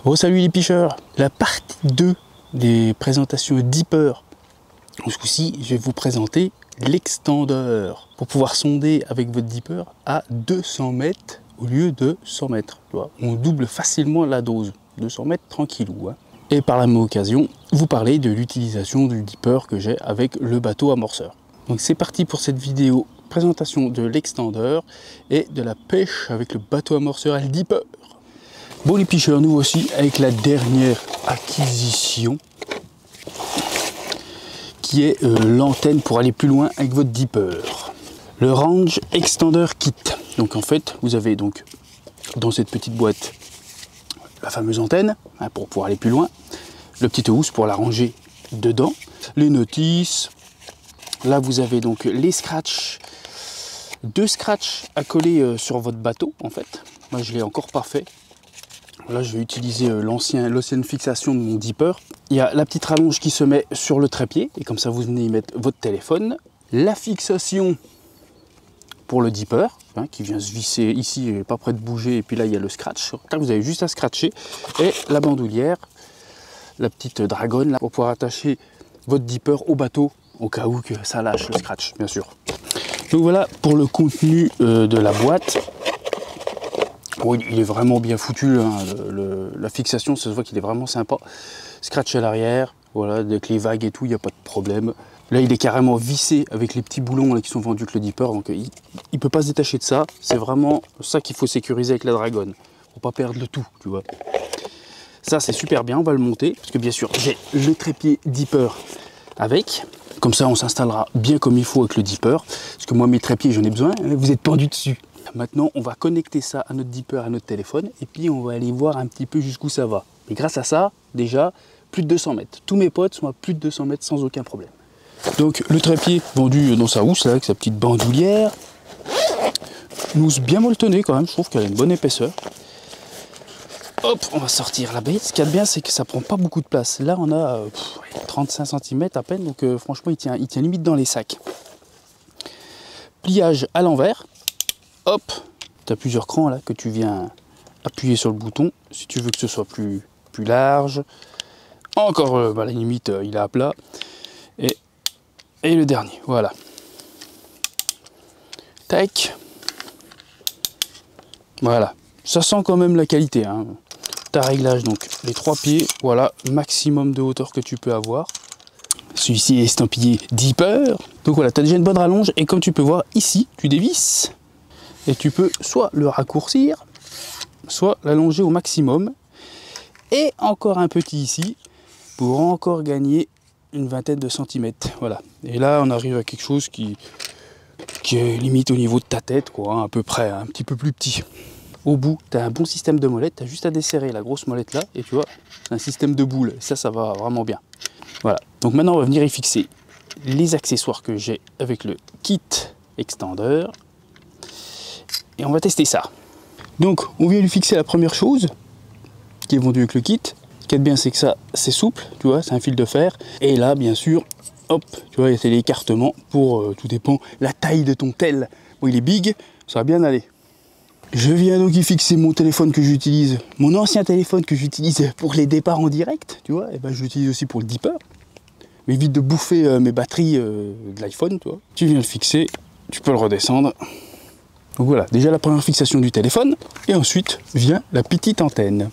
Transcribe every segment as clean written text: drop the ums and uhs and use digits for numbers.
Oh salut les picheurs, la partie 2 des présentations Deeper. Ce coup-ci, je vais vous présenter l'extendeur pour pouvoir sonder avec votre Deeper à 200 mètres au lieu de 100 mètres. On double facilement la dose, 200 mètres tranquillou. Hein. Et par la même occasion, vous parlez de l'utilisation du Deeper que j'ai avec le bateau amorceur. Donc c'est parti pour cette vidéo présentation de l'extendeur et de la pêche avec le bateau amorceur et le Deeper. Bon les picheurs, nous voici avec la dernière acquisition qui est l'antenne pour aller plus loin avec votre Deeper. Le Range Extender Kit. Donc en fait, vous avez donc dans cette petite boîte la fameuse antenne hein, pour pouvoir aller plus loin, le petit housse pour la ranger dedans, les notices. Là vous avez donc les scratchs, 2 scratchs à coller sur votre bateau en fait. Moi je l'ai encore pas fait. Là, je vais utiliser l'ancienne fixation de mon Deeper. Il y a la petite rallonge qui se met sur le trépied. Et comme ça, vous venez y mettre votre téléphone. La fixation pour le Deeper, hein, qui vient se visser ici, pas près de bouger. Et puis là, il y a le scratch. Là, vous avez juste à scratcher. Et la bandoulière, la petite dragonne, là, pour pouvoir attacher votre Deeper au bateau, au cas où que ça lâche le scratch, bien sûr. Donc voilà pour le contenu de la boîte. Bon, il est vraiment bien foutu, hein. La fixation, ça se voit qu'il est vraiment sympa. Scratch à l'arrière, voilà, avec les vagues et tout, il n'y a pas de problème. Là, il est carrément vissé avec les petits boulons là, qui sont vendus avec le Deeper, donc il ne peut pas se détacher de ça. C'est vraiment ça qu'il faut sécuriser avec la dragonne, pour pas perdre le tout, tu vois. Ça, c'est super bien, on va le monter, parce que bien sûr, j'ai le trépied Deeper avec. Comme ça, on s'installera bien comme il faut avec le Deeper, parce que moi, mes trépieds, j'en ai besoin, hein, vous êtes pendu dessus. Maintenant, on va connecter ça à notre Deeper, à notre téléphone, et puis on va aller voir un petit peu jusqu'où ça va. Et grâce à ça, déjà, plus de 200 mètres. Tous mes potes sont à plus de 200 mètres sans aucun problème. Donc, le trépied vendu dans sa housse, là, avec sa petite bandoulière. Une housse bien molletonnée quand même, je trouve qu'elle a une bonne épaisseur. Hop, on va sortir la bête. Ce qu'il y a de bien, c'est que ça prend pas beaucoup de place. Là, on a 35 cm à peine, donc franchement, il tient limite dans les sacs. Pliage à l'envers. Hop, tu as plusieurs crans là que tu viens appuyer sur le bouton si tu veux que ce soit plus large. Encore, à la limite, il est à plat. Et le dernier, voilà. Tac. Voilà, ça sent quand même la qualité. Hein. Ta réglage, donc les 3 pieds, voilà, maximum de hauteur que tu peux avoir. Celui-ci est estampillé Deeper. Donc voilà, tu as déjà une bonne rallonge et comme tu peux voir ici, tu dévisses. Et tu peux soit le raccourcir, soit l'allonger au maximum. Et encore un petit ici, pour encore gagner une vingtaine de centimètres. Voilà. Et là, on arrive à quelque chose qui est limite au niveau de ta tête, quoi, hein, à peu près, un petit peu plus petit. Au bout, tu as un bon système de molette, tu as juste à desserrer la grosse molette là, et tu vois, c'est un système de boule. Ça va vraiment bien. Voilà. Donc maintenant, on va venir y fixer les accessoires que j'ai avec le kit extender. Et on va tester ça. Donc on vient lui fixer la première chose qui est vendue avec le kit. Ce qui est bien, c'est que ça c'est souple, tu vois, c'est un fil de fer. Et là bien sûr, hop, tu vois, c'est l'écartement pour tout dépend la taille de ton tel. Bon, il est big, ça va bien aller. Je viens donc y fixer mon téléphone que j'utilise, mon ancien téléphone que j'utilise pour les départs en direct, tu vois, et ben je l'utilise aussi pour le Deeper. Mais évite de bouffer mes batteries de l'iPhone, tu vois. Tu viens le fixer, tu peux le redescendre. Donc voilà, déjà la première fixation du téléphone, et ensuite vient la petite antenne.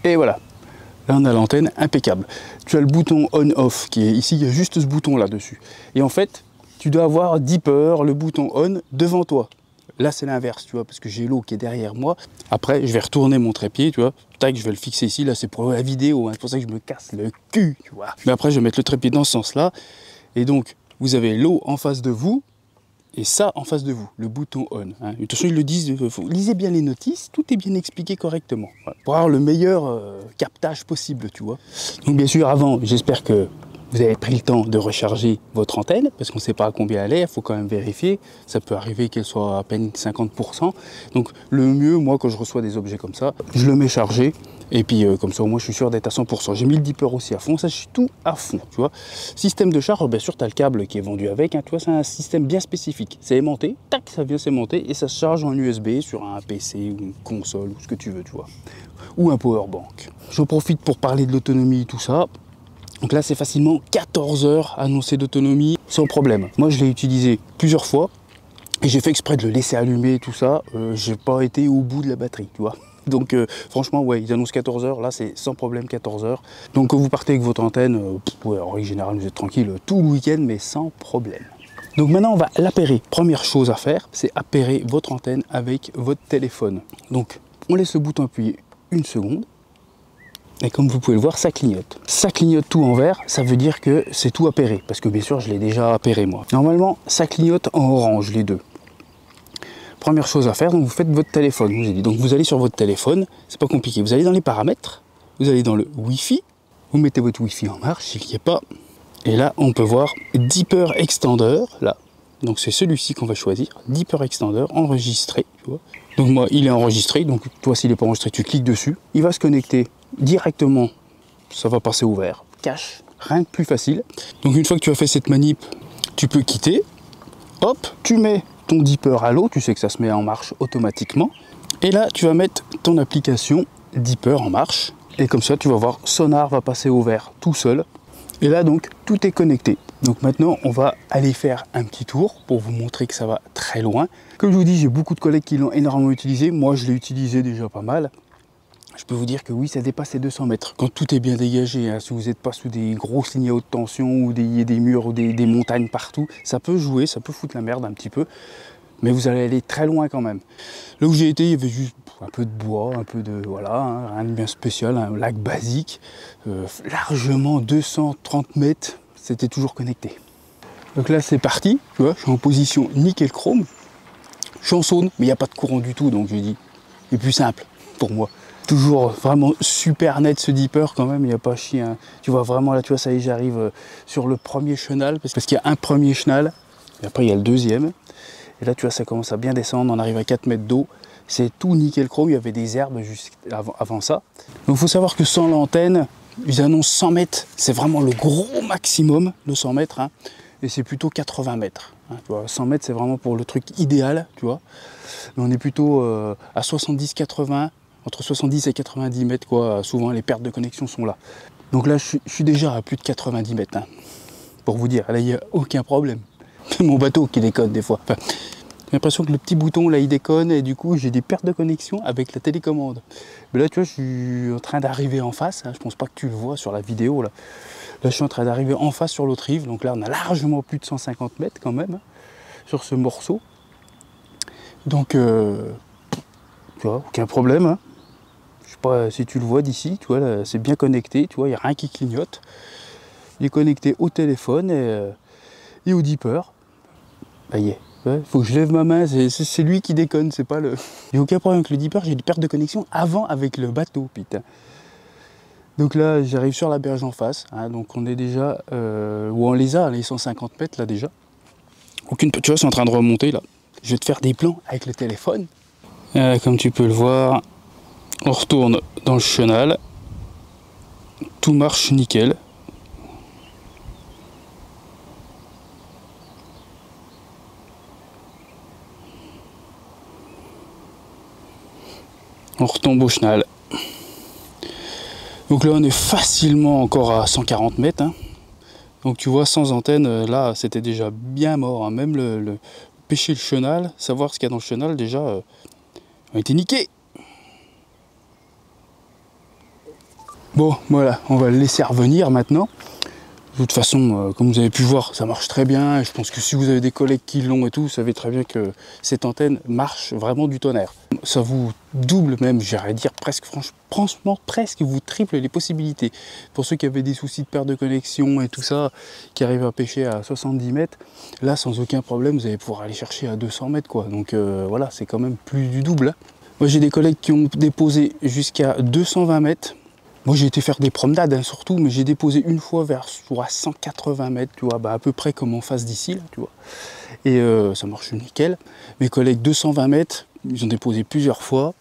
Et voilà, là on a l'antenne impeccable. Tu as le bouton on-off qui est ici, il y a juste ce bouton là dessus. Et en fait, tu dois avoir Deeper, le bouton on, devant toi. Là c'est l'inverse, tu vois, parce que j'ai l'eau qui est derrière moi. Après, je vais retourner mon trépied, tu vois, tac, je vais le fixer ici, là c'est pour la vidéo, hein. C'est pour ça que je me casse le cul, tu vois. Mais après, je vais mettre le trépied dans ce sens-là, et donc, vous avez l'eau en face de vous, et ça en face de vous, le bouton on. Hein. De toute façon, ils le disent, lisez bien les notices, tout est bien expliqué correctement. Voilà. Pour avoir le meilleur captage possible, tu vois. Donc bien sûr, avant, j'espère que vous avez pris le temps de recharger votre antenne, parce qu'on ne sait pas à combien elle est, il faut quand même vérifier. Ça peut arriver qu'elle soit à peine 50%. Donc le mieux, moi, quand je reçois des objets comme ça, je le mets chargé. Et puis comme ça, au moins, je suis sûr d'être à 100%. J'ai mis le Deeper aussi à fond, ça, je suis tout à fond, tu vois. Système de charge, bien sûr, tu as le câble qui est vendu avec, hein, tu vois, c'est un système bien spécifique. C'est aimanté, tac, ça vient s'aimanter et ça se charge en USB sur un PC ou une console ou ce que tu veux, tu vois. ou un powerbank. J'en profite pour parler de l'autonomie, tout ça. Donc là, c'est facilement 14 heures annoncées d'autonomie sans problème. Moi, je l'ai utilisé plusieurs fois et j'ai fait exprès de le laisser allumer, tout ça. J'ai pas été au bout de la batterie, tu vois. Donc franchement, ouais, ils annoncent 14 heures. Là, c'est sans problème 14 heures. Donc quand vous partez avec votre antenne, ouais, en règle générale, vous êtes tranquille tout le week-end, mais sans problème. Donc maintenant, on va l'appairer. Première chose à faire, c'est appairer votre antenne avec votre téléphone. Donc, on laisse le bouton appuyé une seconde. Et comme vous pouvez le voir, ça clignote. Ça clignote tout en vert, ça veut dire que c'est tout appairé. Parce que bien sûr, je l'ai déjà appairé moi. Normalement, ça clignote en orange, les deux. Première chose à faire, donc vous faites votre téléphone. Je vous ai dit. Donc vous allez sur votre téléphone, c'est pas compliqué. Vous allez dans les paramètres, vous allez dans le Wi-Fi, vous mettez votre Wi-Fi en marche, s'il n'y a pas. Et là, on peut voir Deeper Extender, là. Donc c'est celui-ci qu'on va choisir, Deeper Extender, enregistré, tu vois. Donc moi, il est enregistré, donc toi, s'il n'est pas enregistré, tu cliques dessus. Il va se connecter directement, ça va passer au vert, cache, rien de plus facile. Donc une fois que tu as fait cette manip, tu peux quitter, hop, tu mets ton Deeper à l'eau, tu sais que ça se met en marche automatiquement. Et là, tu vas mettre ton application Deeper en marche. Et comme ça, tu vas voir, Sonar va passer au vert tout seul. Et là, donc, tout est connecté. Donc maintenant, on va aller faire un petit tour pour vous montrer que ça va très loin. Comme je vous dis, j'ai beaucoup de collègues qui l'ont énormément utilisé. Moi, je l'ai utilisé déjà pas mal. Je peux vous dire que oui, ça dépasse les 200 mètres. Quand tout est bien dégagé, hein, si vous n'êtes pas sous des gros signaux haute tension ou des murs ou des montagnes partout, ça peut jouer, ça peut foutre la merde un petit peu. Mais vous allez aller très loin quand même. Là où j'ai été, il y avait juste un peu de bois, un peu de... Voilà, hein, rien de bien spécial, un lac basique. Largement 230 mètres, c'était toujours connecté. Donc là, c'est parti. Tu vois, je suis en position nickel chrome. Je suis en saune, mais il n'y a pas de courant du tout, donc je dis, c'est plus simple pour moi. Toujours vraiment super net ce Deeper quand même, il n'y a pas chier. Hein. Tu vois vraiment là, tu vois, ça y est, j'arrive sur le premier chenal, parce qu'il y a un premier chenal, et après il y a le deuxième. Et là, tu vois, ça commence à bien descendre, on arrive à 4 mètres d'eau. C'est tout nickel chrome, il y avait des herbes juste avant ça. Donc il faut savoir que sans l'antenne, ils annoncent 100 mètres, c'est vraiment le gros maximum, le 100 mètres. Hein, et c'est plutôt 80 mètres. Hein, tu vois, 100 mètres, c'est vraiment pour le truc idéal, tu vois. Mais on est plutôt à 70-80, entre 70 et 90 mètres, quoi. Souvent, les pertes de connexion sont là. Donc là, je suis déjà à plus de 90 mètres, hein, pour vous dire. Là, il n'y a aucun problème. C'est mon bateau qui déconne des fois. Enfin, j'ai l'impression que le petit bouton, là, il déconne, et du coup, j'ai des pertes de connexion avec la télécommande. Mais là, tu vois, je suis en train d'arriver en face. Hein, je pense pas que tu le vois sur la vidéo, là. Là, je suis en train d'arriver en face sur l'autre rive. Donc là, on a largement plus de 150 mètres quand même, hein, sur ce morceau. Donc, tu vois, aucun problème. Hein. Je sais pas si tu le vois d'ici, tu vois, c'est bien connecté, tu vois, il n'y a rien qui clignote. Il est connecté au téléphone et au Deeper. Ça y est, il faut que je lève ma main, c'est lui qui déconne, c'est pas le... Il n'y a aucun problème avec le Deeper, j'ai des pertes de connexion avant avec le bateau, putain. Donc là, j'arrive sur la berge en face, hein, donc on est déjà... où on les a, les 150 mètres là déjà. Aucune... Tu vois, c'est en train de remonter là. Je vais te faire des plans avec le téléphone. Comme tu peux le voir, on retourne dans le chenal. Tout marche nickel. On retombe au chenal. Donc là, on est facilement encore à 140 mètres. Hein. Donc tu vois, sans antenne, là, c'était déjà bien mort. Hein. Même le pêcher le chenal, savoir ce qu'il y a dans le chenal, déjà, on a été niqué. Bon, voilà, on va le laisser revenir maintenant. De toute façon, comme vous avez pu voir, ça marche très bien. Et je pense que si vous avez des collègues qui l'ont et tout, vous savez très bien que cette antenne marche vraiment du tonnerre. Ça vous double même, j'irais dire presque, franchement, presque vous triple les possibilités. Pour ceux qui avaient des soucis de perte de connexion et tout ça, qui arrivent à pêcher à 70 mètres, là, sans aucun problème, vous allez pouvoir aller chercher à 200 mètres, quoi. Donc voilà, c'est quand même plus du double. Hein. Moi, j'ai des collègues qui ont déposé jusqu'à 220 mètres. Moi j'ai été faire des promenades hein, surtout, mais j'ai déposé une fois vers 180 mètres, tu vois, bah, à peu près comme en face d'ici, là, tu vois. Et ça marche nickel. Mes collègues 220 mètres, ils ont déposé plusieurs fois.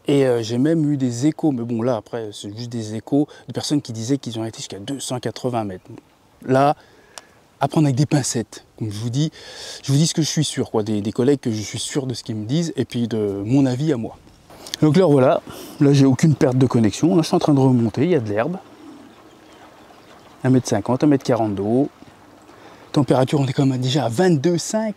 Et j'ai même eu des échos, mais bon là après c'est juste des échos de personnes qui disaient qu'ils ont été jusqu'à 280 mètres. Là, à prendre avec des pincettes, comme je vous dis ce que je suis sûr, quoi, des collègues que je suis sûr de ce qu'ils me disent, et puis de mon avis à moi. Donc là voilà, là j'ai aucune perte de connexion, là je suis en train de remonter, il y a de l'herbe. 1,50 m, 1,40 m de haut. Température, on est quand même déjà à 22,5.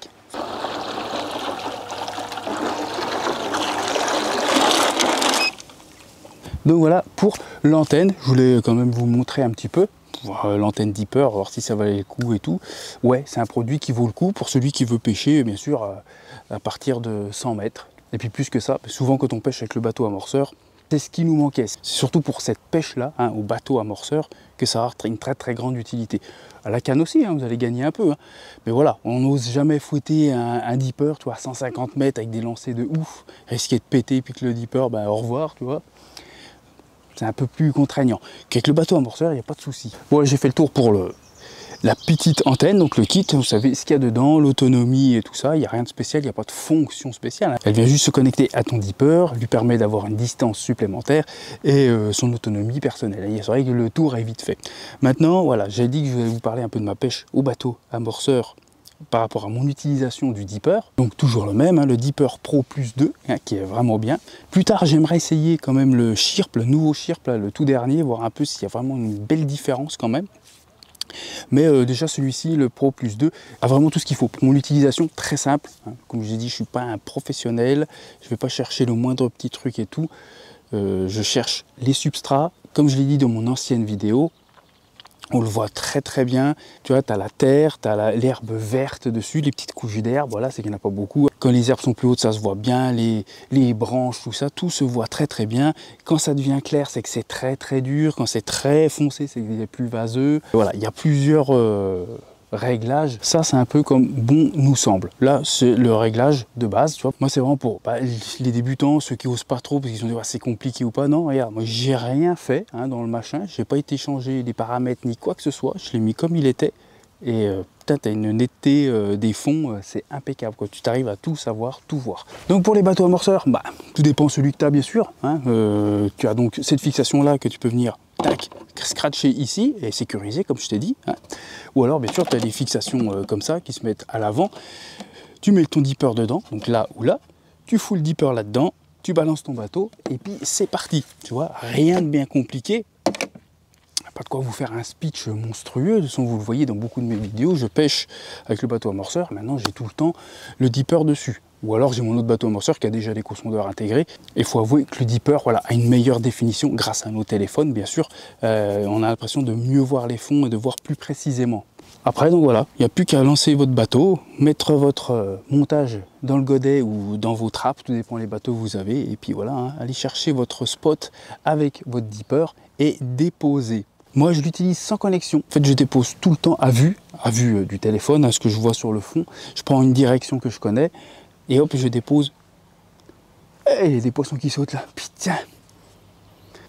Donc voilà pour l'antenne, je voulais quand même vous montrer un petit peu. L'antenne Deeper, voir si ça valait le coup et tout. Ouais, c'est un produit qui vaut le coup pour celui qui veut pêcher, bien sûr, à partir de 100 mètres. Et puis plus que ça, souvent quand on pêche avec le bateau amorceur, c'est ce qui nous manquait. C'est surtout pour cette pêche-là, hein, au bateau amorceur, que ça a une très très grande utilité. À la canne aussi, hein, vous allez gagner un peu. Hein. Mais voilà, on n'ose jamais fouetter un Deeper, tu vois, à 150 mètres avec des lancers de ouf, risquer de péter, puis que le Deeper, ben, au revoir, tu vois. C'est un peu plus contraignant. Qu'avec le bateau amorceur, il n'y a pas de souci. Ouais, j'ai fait le tour pour la petite antenne, donc le kit, vous savez ce qu'il y a dedans, l'autonomie et tout ça, il n'y a rien de spécial, il n'y a pas de fonction spéciale. Hein. Elle vient juste se connecter à ton Deeper, lui permet d'avoir une distance supplémentaire et son autonomie personnelle. Et c'est vrai que le tour est vite fait. Maintenant, voilà, j'ai dit que je vais vous parler un peu de ma pêche au bateau amorceur par rapport à mon utilisation du Deeper. Donc toujours le même, hein, le Deeper Pro Plus 2, hein, qui est vraiment bien. Plus tard, j'aimerais essayer quand même le Shirp, le nouveau Shirp, là, le tout dernier, voir un peu s'il y a vraiment une belle différence quand même. Mais déjà celui-ci, le Pro Plus 2, a vraiment tout ce qu'il faut. Pour mon utilisation, très simple. Hein. Comme je l'ai dit, je ne suis pas un professionnel, je ne vais pas chercher le moindre petit truc et tout. Je cherche les substrats, comme je l'ai dit dans mon ancienne vidéo. On le voit très très bien, tu vois, tu as la terre, tu as l'herbe verte dessus, les petites couches d'herbe, voilà, c'est qu'il n'y en a pas beaucoup. Quand les herbes sont plus hautes, ça se voit bien, les branches, tout ça, tout se voit très très bien. Quand ça devient clair, c'est que c'est très très dur, quand c'est très foncé, c'est qu'il est plus vaseux. Voilà, il y a plusieurs réglages, ça c'est un peu comme bon nous semble. Là c'est le réglage de base, tu vois. Moi c'est vraiment pour les débutants, ceux qui osent pas trop parce qu'ils ont dit c'est compliqué ou pas. Non, regarde, moi j'ai rien fait hein, dans le machin, j'ai pas été changer les paramètres ni quoi que ce soit, je l'ai mis comme il était et putain t'as une netteté des fonds, c'est impeccable quoi. Tu t'arrives à tout savoir, tout voir. Donc pour les bateaux amorceurs, tout dépend celui que tu as bien sûr hein. Tu as donc cette fixation là que tu peux venir tac, scratcher ici et sécuriser comme je t'ai dit hein. Ou alors bien sûr tu as des fixations comme ça qui se mettent à l'avant, tu mets ton Deeper dedans, donc là ou là, tu fous le Deeper là-dedans, tu balances ton bateau et puis c'est parti, tu vois, rien de bien compliqué. Pas de quoi vous faire un speech monstrueux, de toute façon vous le voyez dans beaucoup de mes vidéos, je pêche avec le bateau amorceur, maintenant j'ai tout le temps le Deeper dessus. Ou alors j'ai mon autre bateau amorceur qui a déjà des co-sondeurs intégrés. Et il faut avouer que le Deeper voilà, a une meilleure définition grâce à nos téléphones, bien sûr. On a l'impression de mieux voir les fonds et de voir plus précisément. Après, donc voilà, il n'y a plus qu'à lancer votre bateau, mettre votre montage dans le godet ou dans vos trappes, tout dépend les bateaux que vous avez. Et puis voilà, hein, allez chercher votre spot avec votre Deeper et déposer. Moi, je l'utilise sans connexion. En fait, je dépose tout le temps à vue du téléphone, à ce que je vois sur le fond. Je prends une direction que je connais et hop, je dépose. Et il y a des poissons qui sautent là, putain.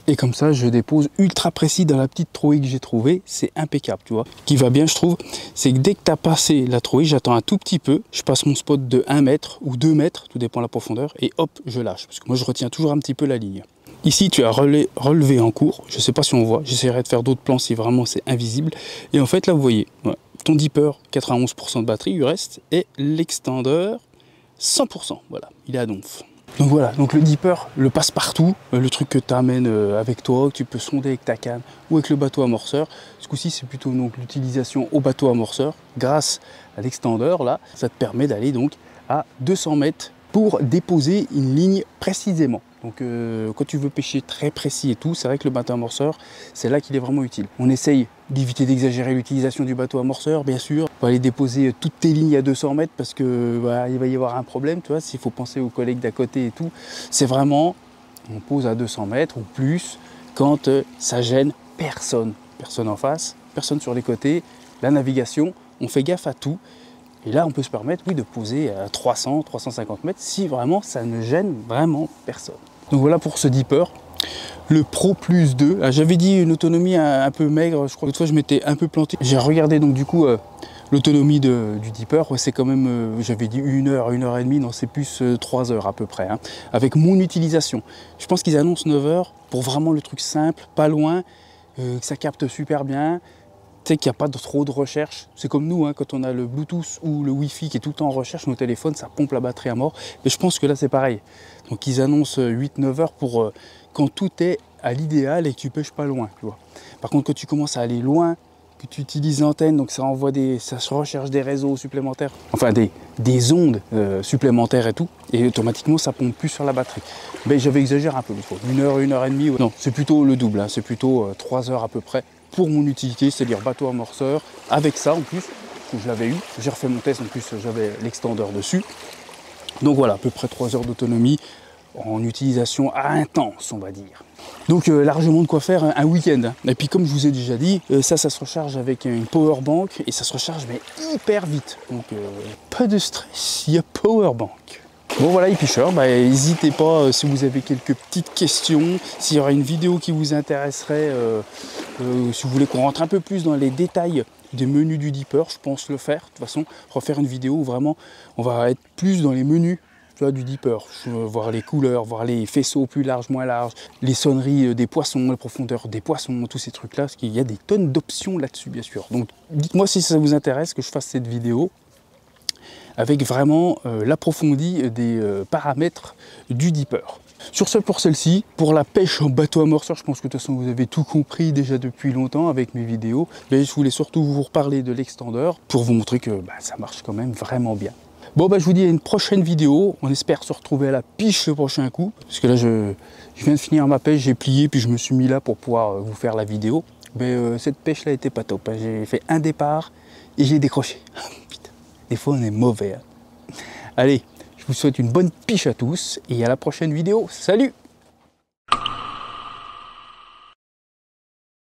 Et comme ça, je dépose ultra précis dans la petite trouée que j'ai trouvée. C'est impeccable, tu vois. Ce qui va bien, je trouve, c'est que dès que tu as passé la trouée, j'attends un tout petit peu. Je passe mon spot de 1 mètre ou 2 mètres, tout dépend de la profondeur. Et hop, je lâche. Parce que moi, je retiens toujours un petit peu la ligne. Ici, tu as relevé en cours. Je ne sais pas si on voit. J'essaierai de faire d'autres plans si vraiment c'est invisible. Et en fait, là, vous voyez, ouais, ton Deeper, 91% de batterie, il reste. Et l'extendeur, 100%. Voilà, il est à donf. Donc voilà, donc le Deeper, le passe-partout, le truc que tu amènes avec toi, que tu peux sonder avec ta canne ou avec le bateau amorceur. Ce coup-ci, c'est plutôt donc l'utilisation au bateau amorceur. Grâce à l'extendeur, là, ça te permet d'aller donc à 200 mètres pour déposer une ligne précisément. Donc quand tu veux pêcher très précis et tout, c'est vrai que le bateau amorceur, c'est là qu'il est vraiment utile. On essaye d'éviter d'exagérer l'utilisation du bateau amorceur, bien sûr. On va aller déposer toutes tes lignes à 200 mètres parce que il va y avoir un problème, tu vois, s'il faut penser aux collègues d'à côté et tout. C'est vraiment, on pose à 200 mètres ou plus quand ça gêne personne. Personne en face, personne sur les côtés. La navigation, on fait gaffe à tout. Et là, on peut se permettre, oui, de poser à 300, 350 mètres si vraiment ça ne gêne vraiment personne. Donc voilà pour ce Deeper, le Pro Plus 2. J'avais dit une autonomie un peu maigre, je crois que l'autre fois je m'étais un peu planté. J'ai regardé donc du coup l'autonomie du Deeper, c'est quand même, j'avais dit 1 heure, 1 heure et demie, non c'est plus 3 heures à peu près, hein, avec mon utilisation. Je pense qu'ils annoncent 9 heures pour vraiment le truc simple, pas loin, que ça capte super bien. sais qu'il n'y a pas trop de recherche. C'est comme nous, hein, quand on a le Bluetooth ou le Wi-Fi qui est tout le temps en recherche, nos téléphones, ça pompe la batterie à mort. Mais je pense que là, c'est pareil. Donc ils annoncent 8-9 heures pour quand tout est à l'idéal et que tu pêches pas loin. Tu vois. Par contre, quand tu commences à aller loin, que tu utilises l'antenne, donc ça envoie ça se recherche des réseaux supplémentaires, enfin des ondes supplémentaires et tout, et automatiquement ça pompe plus sur la batterie. Mais j'avais exagéré un peu, 1 heure, 1 heure et demie, ouais. Non, c'est plutôt le double, hein, c'est plutôt 3 heures à peu près pour mon utilité, c'est-à-dire bateau amorceur, avec ça en plus, que je l'avais eu, j'ai refait mon test, en plus j'avais l'extendeur dessus, donc voilà, à peu près 3 heures d'autonomie en utilisation intense, on va dire. Donc largement de quoi faire un week-end. Hein. Et puis comme je vous ai déjà dit, ça se recharge avec une power bank et ça se recharge mais hyper vite. Donc pas de stress, il y a power bank. Bon voilà les pêcheurs, n'hésitez pas si vous avez quelques petites questions, s'il y aura une vidéo qui vous intéresserait, si vous voulez qu'on rentre un peu plus dans les détails des menus du Deeper, je pense le faire. De toute façon, refaire une vidéo où vraiment on va être plus dans les menus. Tu vois, du Deeper, voir les couleurs, voir les faisceaux plus larges, moins larges, les sonneries des poissons, la profondeur des poissons, tous ces trucs-là, parce qu'il y a des tonnes d'options là-dessus, bien sûr. Donc, dites-moi si ça vous intéresse que je fasse cette vidéo avec vraiment l'approfondi des paramètres du Deeper. Sur ce, pour celle-ci, pour la pêche en bateau amorceur, je pense que de toute façon vous avez tout compris déjà depuis longtemps avec mes vidéos. Mais je voulais surtout vous reparler de l'extendeur pour vous montrer que ça marche quand même vraiment bien. Bon je vous dis à une prochaine vidéo, on espère se retrouver à la piche le prochain coup, parce que là je viens de finir ma pêche, j'ai plié puis je me suis mis là pour pouvoir vous faire la vidéo. Mais cette pêche là était pas top, hein. J'ai fait un départ et j'ai décroché. Putain, des fois on est mauvais. Hein. Allez, je vous souhaite une bonne piche à tous et à la prochaine vidéo, salut!